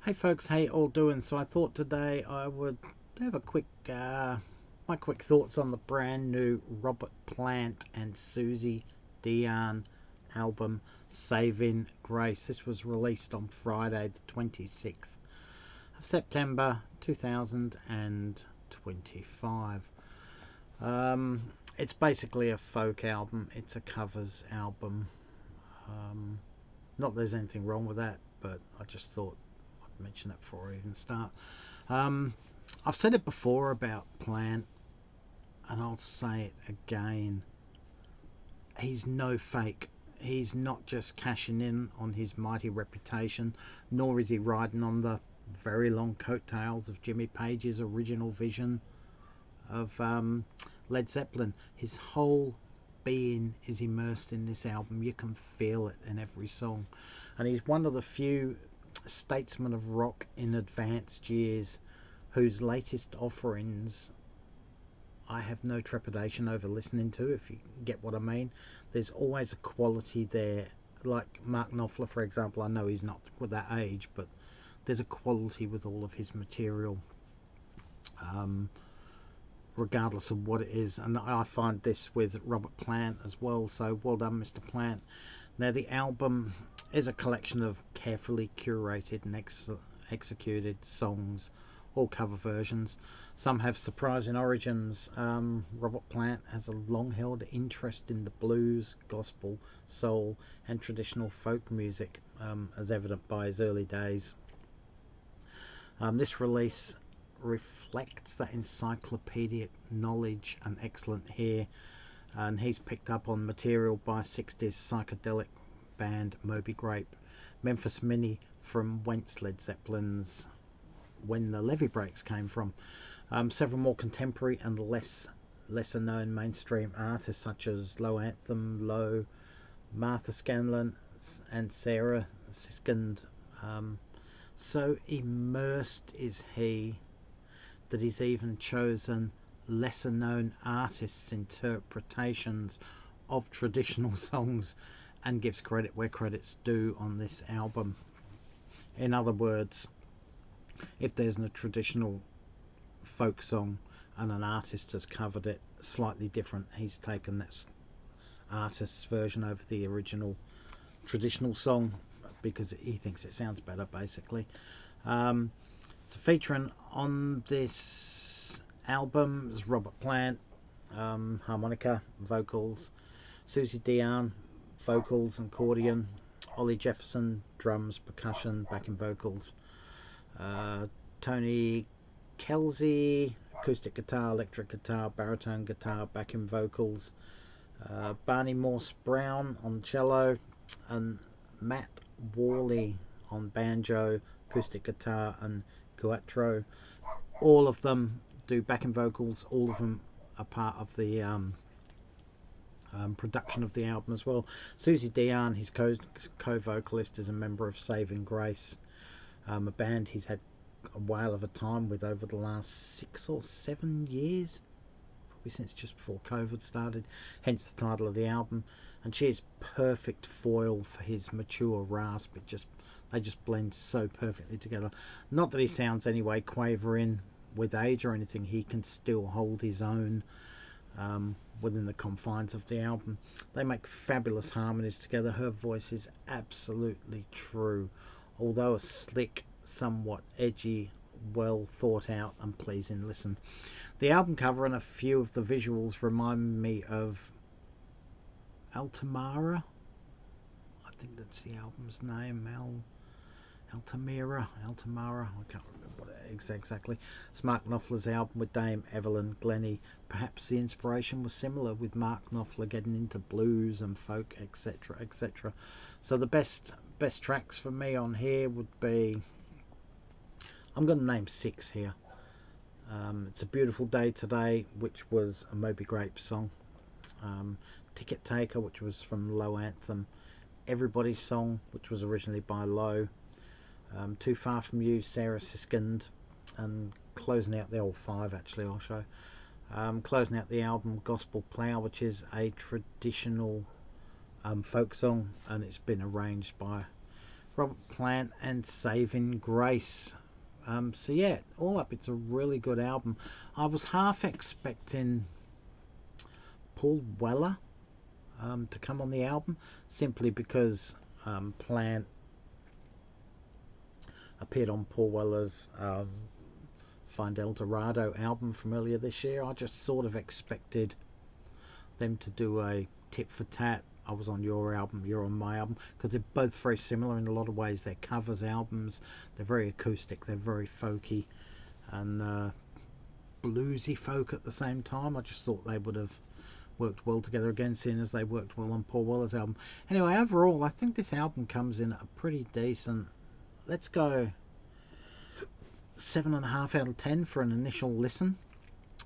Hey folks, how you all doing? So I thought today I would have a my quick thoughts on the brand new Robert Plant and Susie Dion album, Saving Grace. This was released on Friday, the 26th of September 2025. It's basically a folk album. It's a covers album. Um, Not that there's anything wrong with that, but I just thought I'd mention that before I even start. Um, I've said it before about Plant, and I'll say it again. He's no fake. He's not just cashing in on his mighty reputation, nor is he riding on the very long coattails of Jimmy Page's original vision of Led Zeppelin. His whole being is immersed in this album. You can feel it in every song. And he's one of the few statesmen of rock in advanced years whose latest offerings I have no trepidation over listening to, if you get what I mean. There's always a quality there. Like Mark Knopfler, for example, I know he's not with that age, but there's a quality with all of his material, regardless of what it is. And I find this with Robert Plant as well, so well done, Mr. Plant. Now, the album is a collection of carefully curated and executed songs, all cover versions. Some have surprising origins. Robert Plant has a long held interest in the blues, gospel, soul, and traditional folk music, as evident by his early days. This release reflects that encyclopedic knowledge and excellent ear, and he's picked up on material by 60s psychedelic band Moby Grape, Memphis Minnie from whence Led Zeppelin's When the Levee Breaks came from, several more contemporary and lesser known mainstream artists such as Low Anthem, Low, Martha Scanlon, and Sarah Siskind. So immersed is he that he's even chosen lesser known artists' interpretations of traditional songs and gives credit where credit's due on this album. In other words, if there's a traditional folk song and an artist has covered it slightly different, he's taken that artist's version over the original traditional song because he thinks it sounds better, basically. So featuring on this album is Robert Plant, harmonica, vocals, Susie Dion, vocals and accordion, Ollie Jefferson, drums, percussion, backing vocals, Tony Kelsey, acoustic guitar, electric guitar, baritone guitar, backing vocals, Barney Morse Brown on cello, and Matt Worley on banjo, acoustic guitar, and cuatro. All of them do backing vocals. All of them are part of the production of the album as well. Susie Dion, his co-vocalist, is a member of Saving Grace, a band he's had a whale of a time with over the last 6 or 7 years, probably since just before COVID started, hence the title of the album. And she is perfect foil for his mature rasp. They just blend so perfectly together. Not that he sounds anyway quavering with age or anything. He can still hold his own within the confines of the album. They make fabulous harmonies together. Her voice is absolutely true, although a slick, somewhat edgy, well thought out and pleasing listen. The album cover and a few of the visuals remind me of Altamara. I think that's the album's name. Altamira. I can't remember what it is exactly. It's Mark Knopfler's album with Dame Evelyn Glennie. Perhaps the inspiration was similar, with Mark Knopfler getting into blues and folk, etc., etc. So the best tracks for me on here would be, I'm going to name 6 here. It's a Beautiful Day Today, which was a Moby Grape song. Ticket Taker, which was from Low Anthem. Everybody's Song, which was originally by Low. Too Far From You, Sarah Siskind. And closing out the old 5, actually, I'll show. Closing out the album, Gospel Plough, which is a traditional folk song, and it's been arranged by Robert Plant and Saving Grace. So yeah, all up, it's a really good album. I was half expecting Paul Weller to come on the album, simply because Plant appeared on Paul Weller's Find El Dorado album from earlier this year. I just sort of expected them to do a tit for tat. I was on your album, you're on my album, because they're both very similar in a lot of ways. They're covers albums, they're very acoustic, they're very folky and bluesy folk at the same time. I just thought they would have worked well together again, seeing as they worked well on Paul Weller's album. Anyway, overall, I think this album comes in at a pretty decent, let's go 7.5 out of 10 for an initial listen.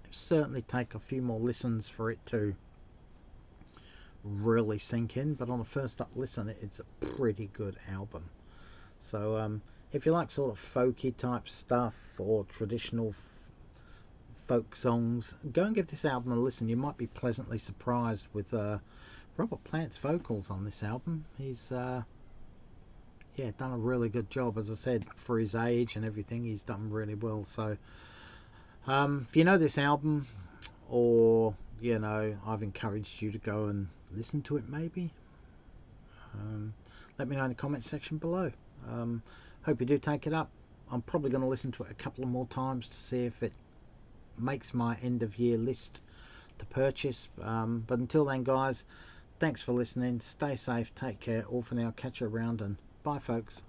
It'll certainly take a few more listens for it to really sink in, but on a first up listen, it's a pretty good album. So if you like sort of folky type stuff or traditional folk songs, go and give this album a listen. You might be pleasantly surprised with Robert Plant's vocals on this album. He's done a really good job. As I said, for his age and everything, he's done really well. So if you know this album, or I've encouraged you to go and listen to it, maybe let me know in the comments section below. Hope you do take it up. I'm probably going to listen to it a couple of more times to see if it makes my end of year list to purchase, but until then, guys, thanks for listening. Stay safe, take care. All for now, catch you around, and bye folks.